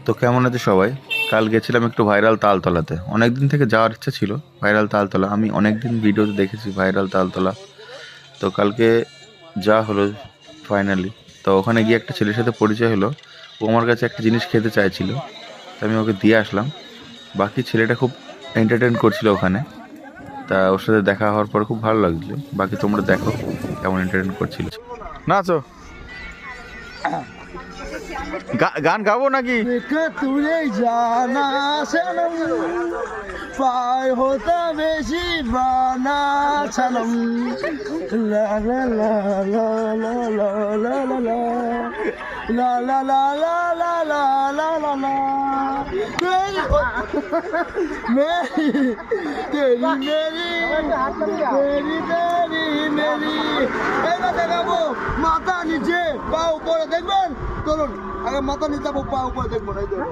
তো কেমন আছে সবাই? কাল গেছিলাম একটু ভাইরাল তালতলাতে। অনেক দিন থেকে যাওয়ার ইচ্ছা ছিল ভাইরাল তালতলা। আমি অনেক দিন ভিডিওতে দেখেছি ভাইরাল তালতলা। তো কালকে যা হলো ফাইনালি। তো ওখানে গিয়ে একটা ছেলের সাথে পরিচয় হলো। ও আমার কাছে একটা জিনিস খেতে চাইছিল, তো আমি ওকে দিয়ে আসলাম। বাকি ছেলেটা খুব এন্টারটেন করছিল ওখানে। তা ওর সাথে দেখা হওয়ার পর খুব ভালো লাগছিল। বাকি তোমরা দেখো কেমন এন্টারটেন করছিল। নাচো, গান গাবো নাকি? তুলে জানা সনম পার হতা বেশি বানা সনম লা লা লা লা লা লা লা লা লা লা লা লা লা লা লা লা मेरी तेरी मेरी तेरी तेरी मेरी এবার দেখাবো মাথা নিচে পা উপরে দেখবেন। চলুন আগে মাথা নিচে পা উপরে দেখবো না দেখো